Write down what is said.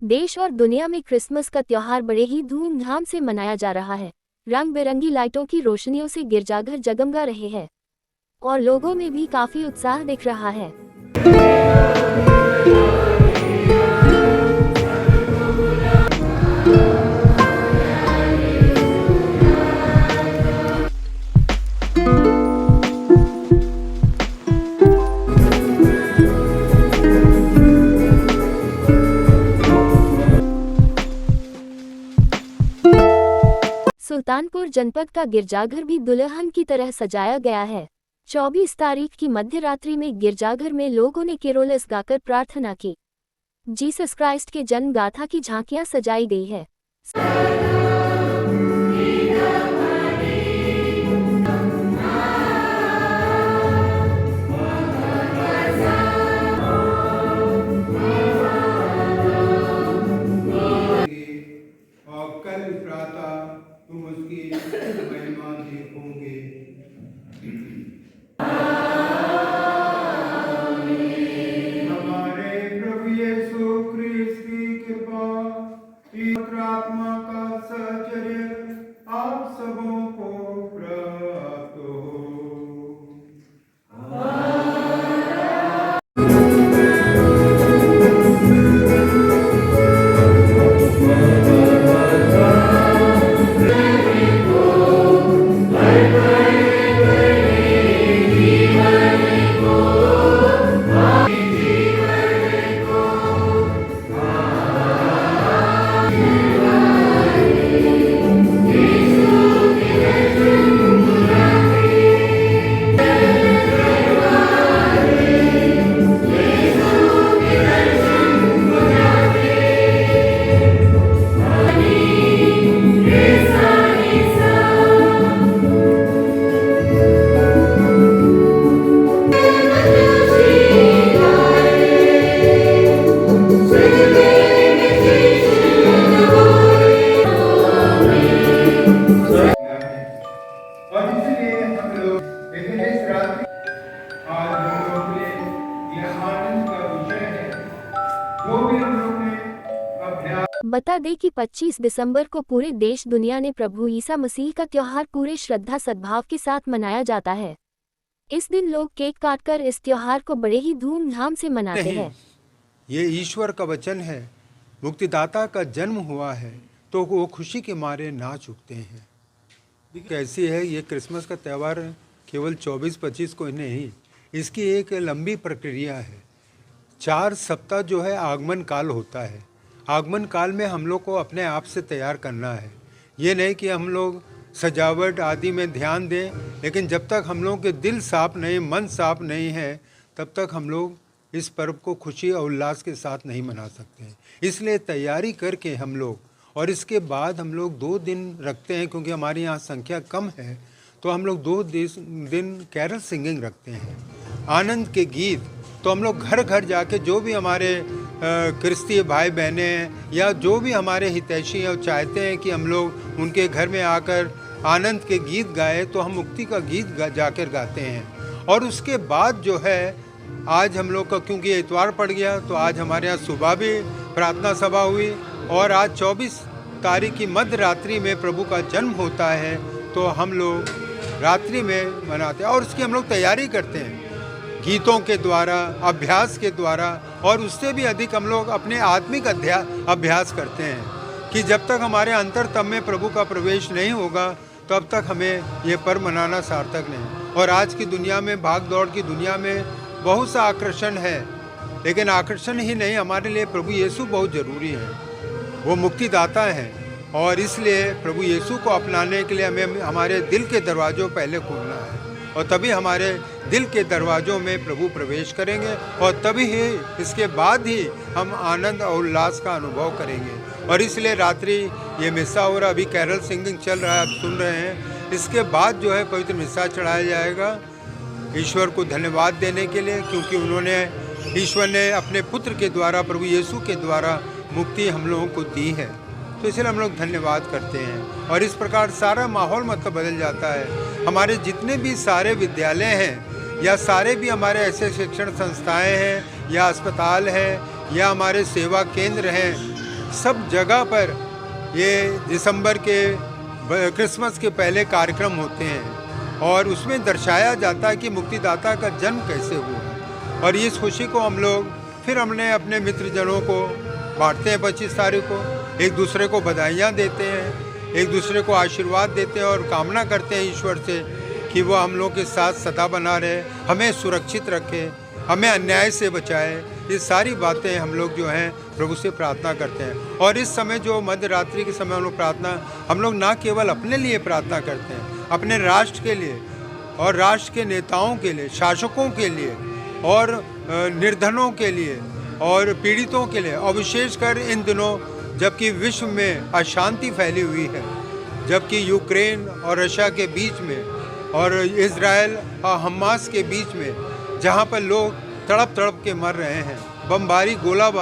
देश और दुनिया में क्रिसमस का त्योहार बड़े ही धूमधाम से मनाया जा रहा है। रंग बिरंगी लाइटों की रोशनियों से गिरजाघर जगमगा रहे हैं और लोगों में भी काफी उत्साह दिख रहा है। सुल्तानपुर जनपद का गिरजाघर भी दुल्हन की तरह सजाया गया है। 24 तारीख की मध्य रात्रि में गिरजाघर में लोगों ने केरोल्स गाकर प्रार्थना की। जीसस क्राइस्ट के जन्म गाथा की झांकियां सजाई गई है। और कल प्रातः तुम उसकी महिमा देखोगे। हमारे प्रभु यीशु क्रिस्त की कृपा, पवित्र आत्मा का सहचर्य आप सबों को प्राप्त हो। बता दें कि 25 दिसंबर को पूरे देश दुनिया ने प्रभु ईसा मसीह का त्योहार पूरे श्रद्धा सद्भाव के साथ मनाया जाता है। इस दिन लोग केक काटकर इस त्योहार को बड़े ही धूमधाम से मनाते हैं। ये ईश्वर का वचन है, मुक्तिदाता का जन्म हुआ है तो वो खुशी के मारे नाच उठते हैं। कैसी है ये क्रिसमस का त्यौहार केवल 24-25 को नहीं, इसकी एक लंबी प्रक्रिया है। 4 सप्ताह जो है आगमन काल होता है। आगमन काल में हम लोग को अपने आप से तैयार करना है। ये नहीं कि हम लोग सजावट आदि में ध्यान दें, लेकिन जब तक हम लोग के दिल साफ नहीं, मन साफ नहीं है, तब तक हम लोग इस पर्व को खुशी और उल्लास के साथ नहीं मना सकते हैं। इसलिए तैयारी करके हम लोग, और इसके बाद हम लोग 2 दिन रखते हैं, क्योंकि हमारे यहाँ संख्या कम है, तो हम लोग 2 दिन कैरल सिंगिंग रखते हैं, आनंद के गीत। तो हम लोग घर घर जाके जो भी हमारे क्रिस्तीय भाई बहनें हैं या जो भी हमारे हितैषी हैं, वो चाहते हैं कि हम लोग उनके घर में आकर आनंद के गीत गाएं, तो हम मुक्ति का गीत जाकर गाते हैं। और उसके बाद जो है, आज हम लोग का क्योंकि इतवार पड़ गया, तो आज हमारे यहाँ सुबह भी प्रार्थना सभा हुई, और आज 24 तारीख की मध्य रात्रि में प्रभु का जन्म होता है, तो हम लोग रात्रि में मनाते हैं और उसकी हम लोग तैयारी करते हैं गीतों के द्वारा, अभ्यास के द्वारा, और उससे भी अधिक हम लोग अपने आत्मिक अभ्यास करते हैं कि जब तक हमारे अंतरतम में प्रभु का प्रवेश नहीं होगा, तब तक हमें ये पर्व मनाना सार्थक नहीं। और आज की दुनिया में, भाग दौड़ की दुनिया में बहुत सा आकर्षण है, लेकिन आकर्षण ही नहीं, हमारे लिए प्रभु यीशु बहुत ज़रूरी है। वो मुक्तिदाता हैं, और इसलिए प्रभु यीशु को अपनाने के लिए हमें हमारे दिल के दरवाज़ों पहले खोलना है, और तभी हमारे दिल के दरवाज़ों में प्रभु प्रवेश करेंगे, और तभी ही इसके बाद ही हम आनंद और उल्लास का अनुभव करेंगे। और इसलिए रात्रि ये मिस्सा हो रहा, अभी कैरल सिंगिंग चल रहा है, आप सुन रहे हैं। इसके बाद जो है पवित्र मिस्सा चढ़ाया जाएगा ईश्वर को धन्यवाद देने के लिए, क्योंकि ईश्वर ने अपने पुत्र के द्वारा, प्रभु यीशु के द्वारा मुक्ति हम लोगों को दी है। तो इसलिए हम लोग धन्यवाद करते हैं, और इस प्रकार सारा माहौल मतलब बदल जाता है। हमारे जितने भी सारे विद्यालय हैं, या सारे भी हमारे ऐसे शिक्षण संस्थाएं हैं, या अस्पताल हैं, या हमारे सेवा केंद्र हैं, सब जगह पर ये दिसंबर के क्रिसमस के पहले कार्यक्रम होते हैं और उसमें दर्शाया जाता है कि मुक्तिदाता का जन्म कैसे हुआ। और इस खुशी को हम लोग फिर हमने अपने मित्रजनों को बांटते हैं 25 तारीख को, एक दूसरे को बधाइयाँ देते हैं, एक दूसरे को आशीर्वाद देते हैं और कामना करते हैं ईश्वर से कि वो हम लोग के साथ सदा बना रहे, हमें सुरक्षित रखे, हमें अन्याय से बचाए। ये सारी बातें हम लोग जो हैं प्रभु से प्रार्थना करते हैं। और इस समय जो मध्य रात्रि के समय हम लोग ना केवल अपने लिए प्रार्थना करते हैं, अपने राष्ट्र के लिए और राष्ट्र के नेताओं के लिए, शासकों के लिए और निर्धनों के लिए और पीड़ितों के लिए, और विशेषकर इन दिनों जबकि विश्व में अशांति फैली हुई है, जबकि यूक्रेन और रशिया के बीच में और इजराइल और हमास के बीच में जहाँ पर लोग तड़प तड़प के मर रहे हैं, बमबारी गोलाबारी